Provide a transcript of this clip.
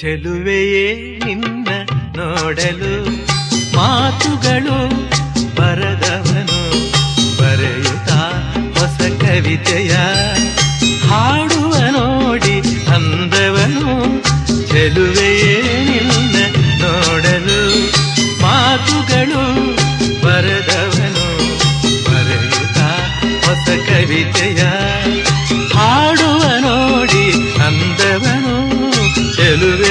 ಚೆಲುವೆಯೇ ನಿನ್ನ ನೋಡಲು ಮಾತುಗಳು ಬರದವನು ಬರೆಯುತ್ತಾ ಹೊಸ ಕವಿತೆಯ ಹಾಡುವ ನೋಡಿ ಅಂದವನು. ಚೆಲುವೆಯೇ ನಿನ್ನ ನೋಡಲು ಮಾತುಗಳು ಬರದವನು ಬರೆಯುತ್ತಾ ಹೊಸ ಕವಿತೆಯ ಹಾಡುವ ನೋಡಿ ಅಂದವನು. ಚೆಲುವೆ